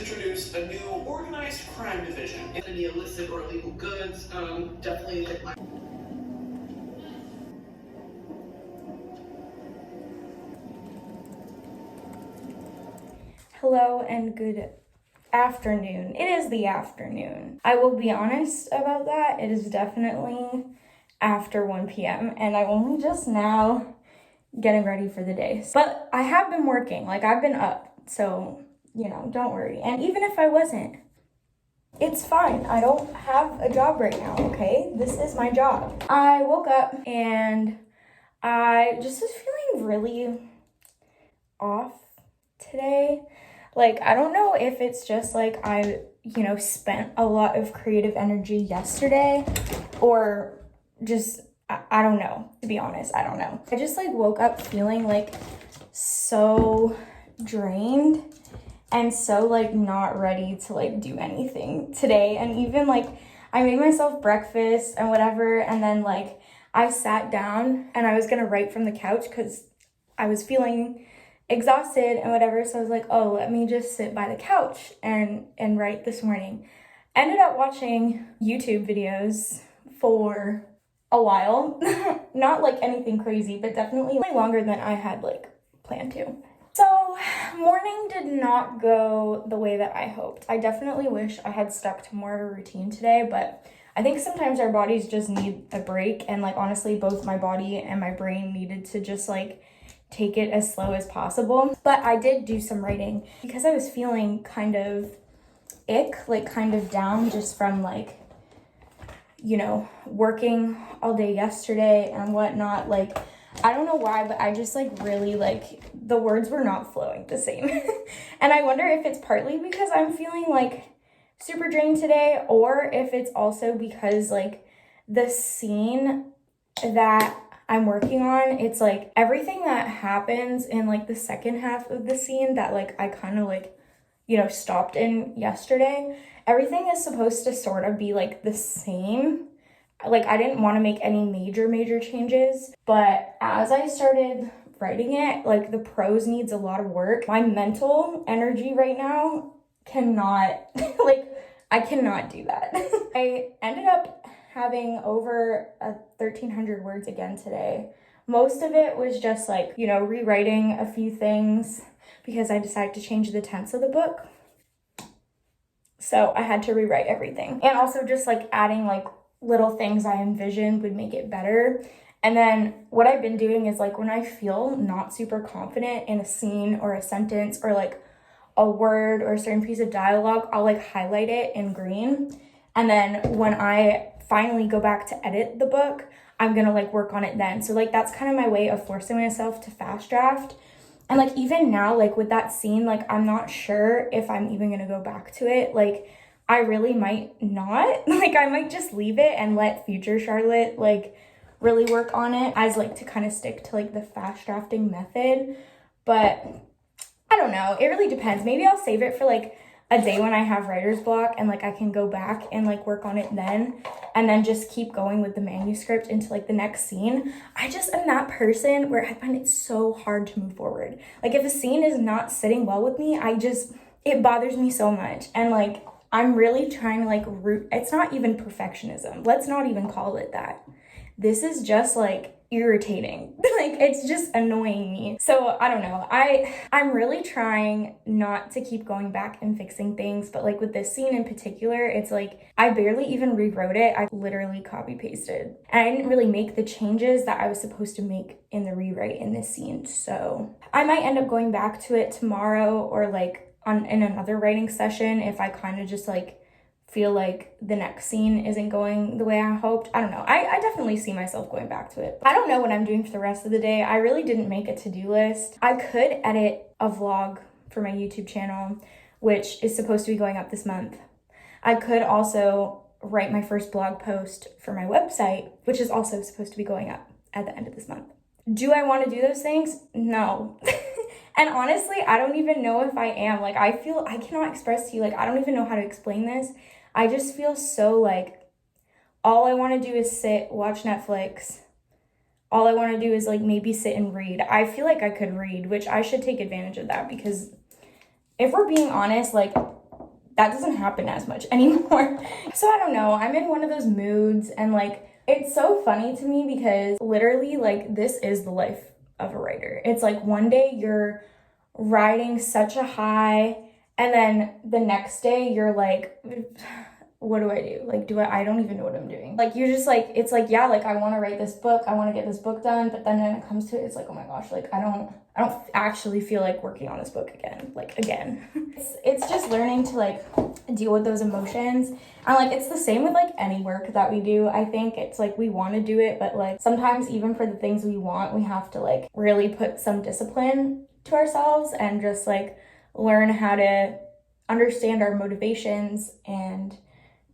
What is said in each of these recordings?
introduce a new organized crime division. Any illicit or illegal goods, definitely hit my... Hello and good afternoon. It is the afternoon. I will be honest about that. It is definitely after 1 p.m. and I'm only just now getting ready for the day. But I have been working, like I've been up, so, you know, don't worry. And even if I wasn't, it's fine. I don't have a job right now, okay? This is my job. I woke up and I just was feeling really off today. Like, I don't know if it's just like I, spent a lot of creative energy yesterday or just, I don't know, to be honest, I don't know. I just like woke up feeling like so drained and so like not ready to like do anything today. And even like I made myself breakfast and whatever, and then like I sat down and I was gonna write from the couch because I was feeling exhausted and whatever, so I was like, oh, let me just sit by the couch and write this morning. Ended up watching YouTube videos for a while. Not like anything crazy, but definitely longer than I had like planned to. So morning did not go the way that I hoped. I definitely wish I had stuck to more of a routine today, but I think sometimes our bodies just need a break, and like honestly both my body and my brain needed to just like take it as slow as possible. But I did do some writing because I was feeling kind of like kind of down just from like, working all day yesterday and whatnot. Like, I don't know why, but I just like really like the words were not flowing the same. And I wonder if it's partly because I'm feeling like super drained today, or if it's also because like the scene that I'm working on, it's like everything that happens in like the second half of the scene that like I kind of like, stopped in yesterday, everything is supposed to sort of be like the same. Like I didn't want to make any major changes, but as I started writing it, like the prose needs a lot of work. My mental energy right now cannot, like I cannot do that. I ended up having over 1,300 words again today. Most of it was just like, rewriting a few things because I decided to change the tense of the book. So I had to rewrite everything. And also just like adding like little things I envisioned would make it better. And then what I've been doing is like when I feel not super confident in a scene or a sentence or like a word or a certain piece of dialogue, I'll like highlight it in green. And then when I finally go back to edit the book, I'm gonna like work on it then. So like that's kind of my way of forcing myself to fast draft. And like even now, like with that scene, like I'm not sure if I'm even gonna go back to it. Like I really might not. Like I might just leave it and let future Charlotte like really work on it, as like to kind of stick to like the fast drafting method. But I don't know, it really depends. Maybe I'll save it for like a day when I have writer's block and like I can go back and like work on it then, and then just keep going with the manuscript into like the next scene. I just am that person where I find it so hard to move forward. Like if a scene is not sitting well with me, it bothers me so much. And like I'm really trying to like it's not even perfectionism. Let's not even call it that. This is just like irritating. Like it's just annoying me. So I don't know. I'm really trying not to keep going back and fixing things, but like with this scene in particular, it's like I barely even rewrote it. I literally copy pasted. And I didn't really make the changes that I was supposed to make in the rewrite in this scene. So I might end up going back to it tomorrow or like in another writing session if I kind of just like feel like the next scene isn't going the way I hoped. I don't know. I definitely see myself going back to it. I don't know what I'm doing for the rest of the day. I really didn't make a to-do list. I could edit a vlog for my YouTube channel, which is supposed to be going up this month. I could also write my first blog post for my website, which is also supposed to be going up at the end of this month. Do I want to do those things? No. And honestly, I don't even know if I am. Like, I cannot express to you, like, I don't even know how to explain this. I just feel so like all I want to do is sit, watch Netflix. All I want to do is like maybe sit and read. I feel like I could read, which I should take advantage of that, because if we're being honest, like that doesn't happen as much anymore. So I don't know, I'm in one of those moods, and like, it's so funny to me because literally, like, this is the life of a writer. It's like one day you're riding such a high, and then the next day you're like, what do I do? Like, I don't even know what I'm doing. Like, you're just like, it's like, yeah, like, I want to write this book, I want to get this book done, but then when it comes to it, it's like, oh my gosh, like, I don't actually feel like working on this book again. It's just learning to like deal with those emotions. And like, it's the same with like any work that we do. I think it's like, we want to do it, but like, sometimes even for the things we want, we have to like really put some discipline to ourselves and just like learn how to understand our motivations and,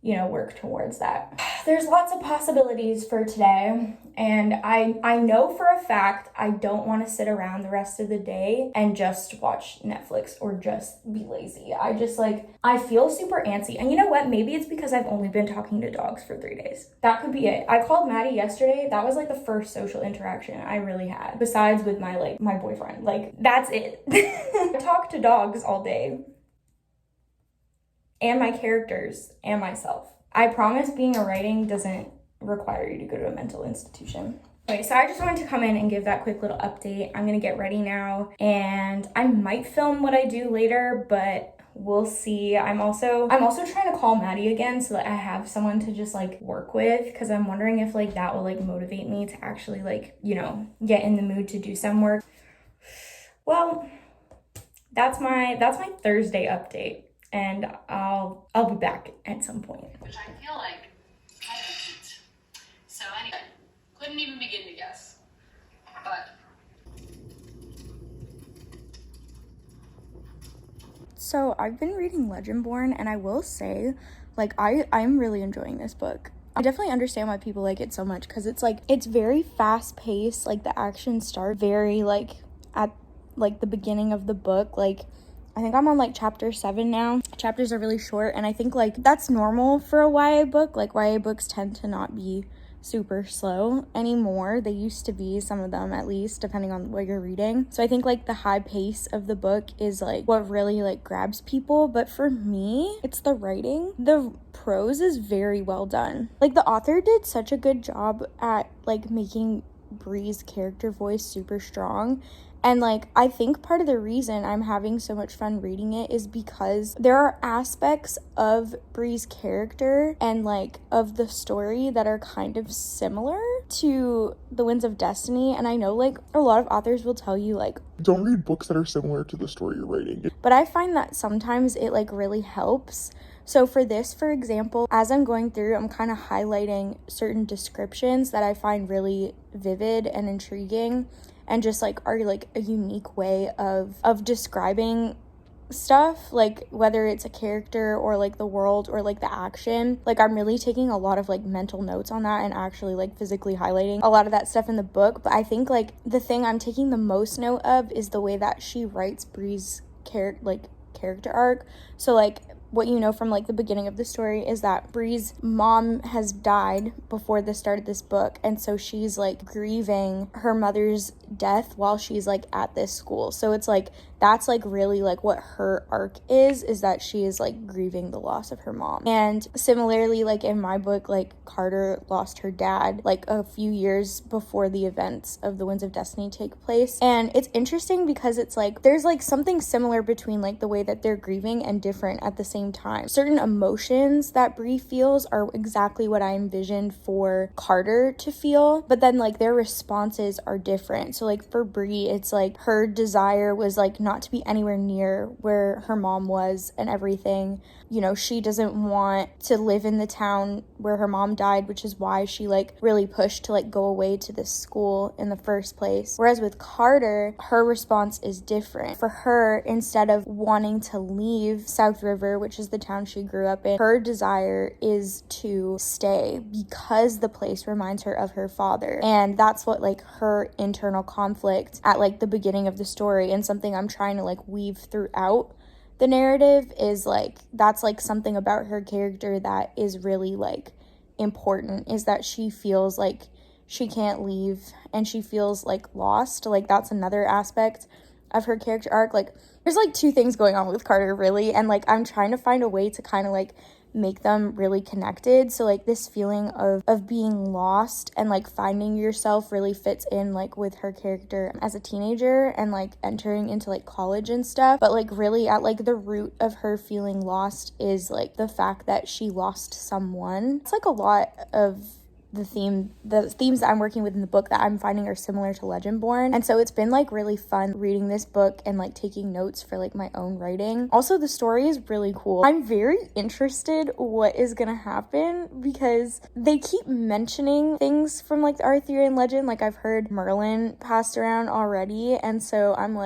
you know, work towards that. There's lots of possibilities for today, and I know for a fact I don't want to sit around the rest of the day and just watch Netflix or just be lazy. I feel super antsy. And you know what? Maybe it's because I've only been talking to dogs for 3 days. That could be it. I called Maddie yesterday. That was like the first social interaction I really had, besides with my boyfriend. Like, that's it. I talk to dogs all day, and my characters, and myself. I promise being a writing doesn't require you to go to a mental institution. Okay, so I just wanted to come in and give that quick little update. I'm gonna get ready now, and I might film what I do later, but we'll see. I'm also trying to call Maddie again so that I have someone to just like work with, because I'm wondering if like that will like motivate me to actually like, you know, get in the mood to do some work. Well, that's my Thursday update. And I'll be back at some point. Which I feel like I don't eat. So anyway, couldn't even begin to guess. But so I've been reading Legendborn, and I will say, like, I'm really enjoying this book. I definitely understand why people like it so much, because it's like, it's very fast paced. Like, the action starts very like at like the beginning of the book. Like, I think I'm on like chapter 7 now. Chapters are really short, and I think like that's normal for a YA book. Like, YA books tend to not be super slow anymore. They used to be, some of them at least, depending on what you're reading. So I think like the high pace of the book is like what really like grabs people. But for me, it's the writing. The prose is very well done. Like, the author did such a good job at like making Bree's character voice super strong. And like, I think part of the reason I'm having so much fun reading it is because there are aspects of Bree's character and like of the story that are kind of similar to The Winds of Destiny. And I know like a lot of authors will tell you like, don't read books that are similar to the story you're writing. But I find that sometimes it like really helps. So for this, for example, as I'm going through, I'm kind of highlighting certain descriptions that I find really vivid and intriguing, and just like are like a unique way of describing stuff, like whether it's a character or like the world or like the action. Like, I'm really taking a lot of like mental notes on that and actually like physically highlighting a lot of that stuff in the book. But I think like the thing I'm taking the most note of is the way that she writes Bree's character arc. So like, what you know from like the beginning of the story is that Bree's mom has died before the start of this book, and so she's like grieving her mother's death while she's like at this school. So it's like, that's like really like what her arc is that she is like grieving the loss of her mom. And similarly, like in my book, like Carter lost her dad like a few years before the events of The Winds of Destiny take place. And it's interesting because it's like there's like something similar between like the way that they're grieving and different at the same time. Certain emotions that Bree feels are exactly what I envisioned for Carter to feel, but then like their responses are different. So like for Bree, it's like her desire was like not to be anywhere near where her mom was and everything. You know, she doesn't want to live in the town where her mom died, which is why she like really pushed to like go away to this school in the first place. Whereas with Carter, her response is different. For her, instead of wanting to leave South River, which is the town she grew up in, her desire is to stay because the place reminds her of her father. And that's what like her internal conflict at like the beginning of the story, and something I'm trying to like weave throughout the narrative, is like that's like something about her character that is really like important, is that she feels like she can't leave and she feels like lost. Like, that's another aspect of her character arc. Like, there's like two things going on with Carter, really, and like I'm trying to find a way to kind of like make them really connected. So like this feeling of being lost and like finding yourself really fits in like with her character as a teenager and like entering into like college and stuff. But like really at like the root of her feeling lost is like the fact that she lost someone. It's like a lot of the themes that I'm working with in the book that I'm finding are similar to Legendborn. And so it's been like really fun reading this book and like taking notes for like my own writing. Also, the story is really cool. I'm very interested what is gonna happen because they keep mentioning things from like the Arthurian legend. Like I've heard Merlin passed around already, and so I'm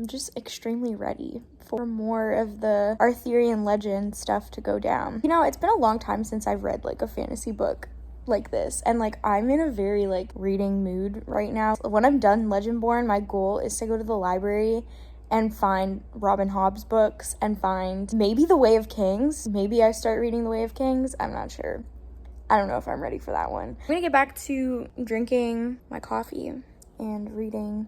just extremely ready for more of the Arthurian legend stuff to go down. You know, it's been a long time since I've read like a fantasy book like this, and like I'm in a very like reading mood right now. When I'm done Legendborn, my goal is to go to the library and find Robin Hobb's books and find maybe The Way of Kings. Maybe I start reading The Way of Kings. I'm not sure. I don't know if I'm ready for that one. I'm gonna get back to drinking my coffee and reading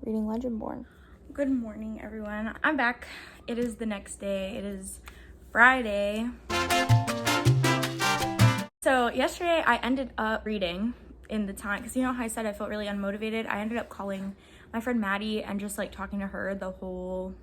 Legendborn. Good morning, everyone. I'm back. It is the next day. It is Friday. So yesterday I ended up reading in the time, because you know how I said I felt really unmotivated? I ended up calling my friend Maddie and just like talking to her the whole,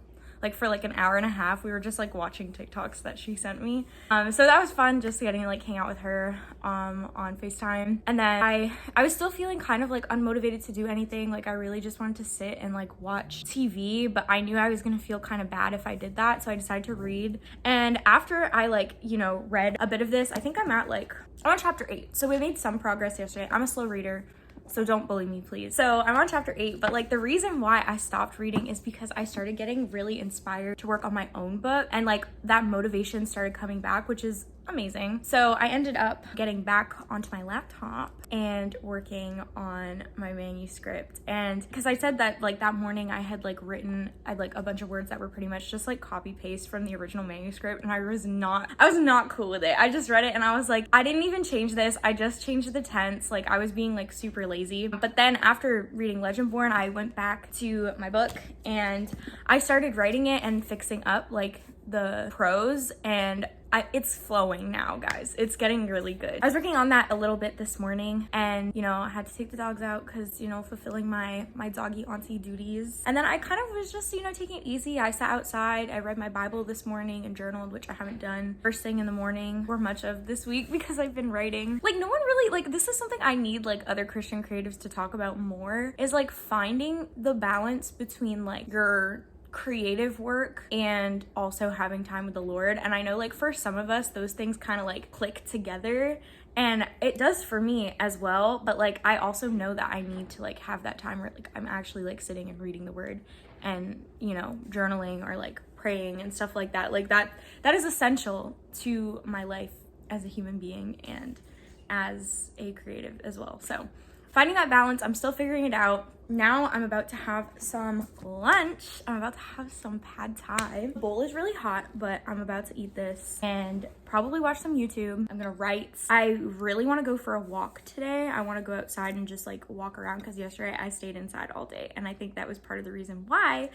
like for like an hour and a half. We were just like watching TikToks that she sent me. So that was fun, just getting to like hang out with her on FaceTime. And then I was still feeling kind of like unmotivated to do anything. Like I really just wanted to sit and like watch TV, but I knew I was gonna feel kind of bad if I did that. So I decided to read. And after I like, you know, read a bit of this, I think I'm on chapter 8. So we made some progress yesterday. I'm a slow reader, so don't bully me, please. So I'm on chapter 8, but like the reason why I stopped reading is because I started getting really inspired to work on my own book, and like that motivation started coming back, which is amazing. So I ended up getting back onto my laptop and working on my manuscript. And because I said that like that morning I had like a bunch of words that were pretty much just like copy paste from the original manuscript, and I was not cool with it. I just read it and I was like, I didn't even change this. I just changed the tense. Like I was being like super lazy. But then after reading Legendborn, I went back to my book and I started writing it and fixing up like the prose, and it's flowing now, guys. It's getting really good. I was working on that a little bit this morning, and you know, I had to take the dogs out because, you know, fulfilling my doggy auntie duties. And then I kind of was just, you know, taking it easy. I sat outside, I read my Bible this morning and journaled, which I haven't done first thing in the morning or much of this week because I've been writing. Like no one really, like this is something I need like other Christian creatives to talk about more, is like finding the balance between like your creative work and also having time with the Lord. And I know like for some of us those things kind of like click together, and it does for me as well. But like I also know that I need to like have that time where like I'm actually like sitting and reading the word and, you know, journaling or like praying and stuff like that. Like that is essential to my life as a human being and as a creative as well. So finding that balance, I'm still figuring it out. Now I'm about to have some lunch. I'm about to have some pad thai. The bowl is really hot, but I'm about to eat this and probably watch some YouTube. I'm gonna write. I really wanna go for a walk today. I wanna go outside and just like walk around, because yesterday I stayed inside all day, and I think that was part of the reason why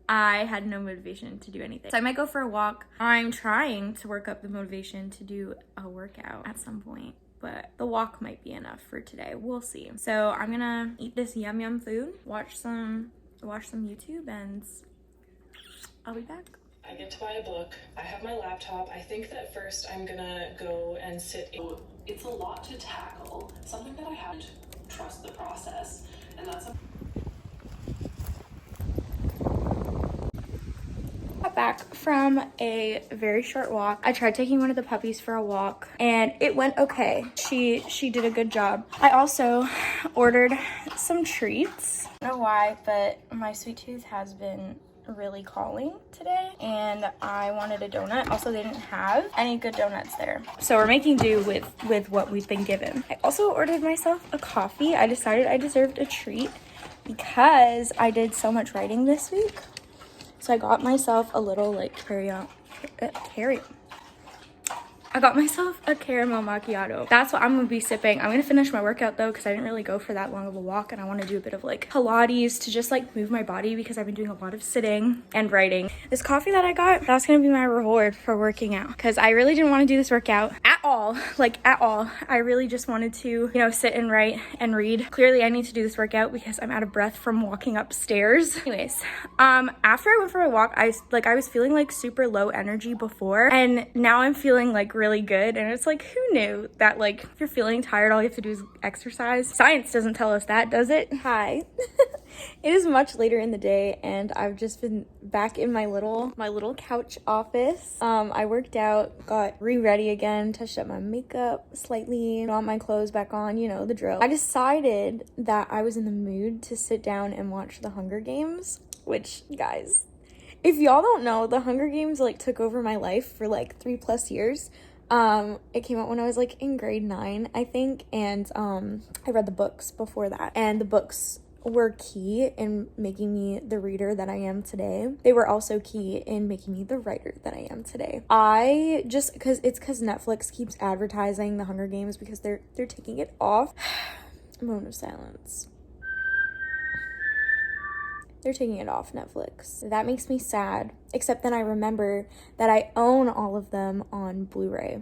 I had no motivation to do anything. So I might go for a walk. I'm trying to work up the motivation to do a workout at some point, but the walk might be enough for today. We'll see. So I'm gonna eat this yum food, watch some YouTube, and I'll be back. I get to buy a book. I have my laptop. I think that first I'm gonna go and sit. It's a lot to tackle. Something that I haven't trust the process, and that's Back from a very short walk. I tried taking one of the puppies for a walk and it went okay. She did a good job. I also ordered some treats. I don't know why, but my sweet tooth has been really calling today and I wanted a donut. Also, they didn't have any good donuts there, so we're making do with what we've been given. I also ordered myself a coffee. I decided I deserved a treat because I did so much writing this week. So I got myself a little like I got myself a caramel macchiato. That's what I'm gonna be sipping. I'm gonna finish my workout though, because I didn't really go for that long of a walk, and I want to do a bit of like Pilates to just like move my body, because I've been doing a lot of sitting and writing. This coffee that I got, that's gonna be my reward for working out, because I really didn't want to do this workout at all, like at all. I really just wanted to, you know, sit and write and read. Clearly I need to do this workout because I'm out of breath from walking upstairs. Anyways, after I went for my walk, I was feeling like super low energy before, and now I'm feeling like really good. And it's like, who knew that like if you're feeling tired, all you have to do is exercise? Science doesn't tell us that, does it? Hi. It is much later in the day, and I've just been back in my little couch office. I worked out, got ready again, touched up my makeup slightly, got my clothes back on, you know, the drill. I decided that I was in the mood to sit down and watch The Hunger Games, which, guys, if y'all don't know, The Hunger Games like took over my life for like 3+ years. It came out when I was like in grade 9, I think, and I read the books before that, and the books were key in making me the reader that I am today. They were also key in making me the writer that I am today. I just, because Netflix keeps advertising The Hunger Games, because they're taking it off. Moment of silence. They're taking it off Netflix. That makes me sad, except then I remember that I own all of them on Blu-ray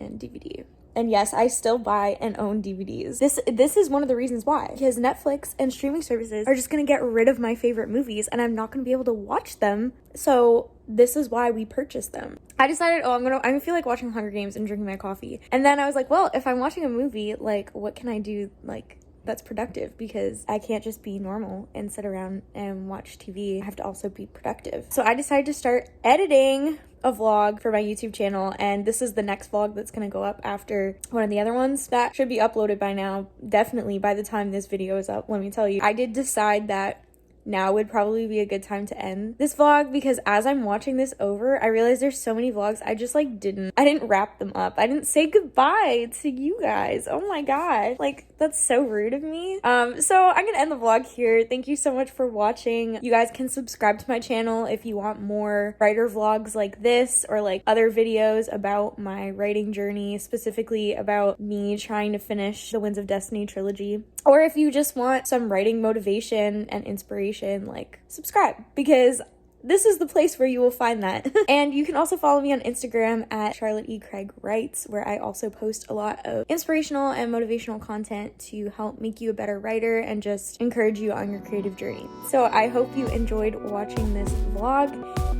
and DVD. And yes, I still buy and own DVDs. This is one of the reasons why. Because Netflix and streaming services are just gonna get rid of my favorite movies, and I'm not gonna be able to watch them. So this is why we purchased them. I decided, I'm gonna feel like watching Hunger Games and drinking my coffee. And then I was like, well, if I'm watching a movie, like, what can I do, like, that's productive? Because I can't just be normal and sit around and watch TV. I have to also be productive. So I decided to start editing a vlog for my YouTube channel, and this is the next vlog that's gonna go up after one of the other ones that should be uploaded by now, definitely by the time this video is up. Let me tell you, I did decide that now would probably be a good time to end this vlog, because as I'm watching this over, I realized there's so many vlogs I just like didn't wrap them up. I didn't say goodbye to you guys. Oh my god, like, that's so rude of me. So I'm gonna end the vlog here. Thank you so much for watching. You guys can subscribe to my channel if you want more writer vlogs like this, or like other videos about my writing journey, specifically about me trying to finish the Winds of Destiny trilogy. Or if you just want some writing motivation and inspiration, like, subscribe, because this is the place where you will find that. And you can also follow me on Instagram at Charlotte E. Craig Writes, where I also post a lot of inspirational and motivational content to help make you a better writer and just encourage you on your creative journey. So I hope you enjoyed watching this vlog,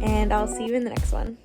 and I'll see you in the next one.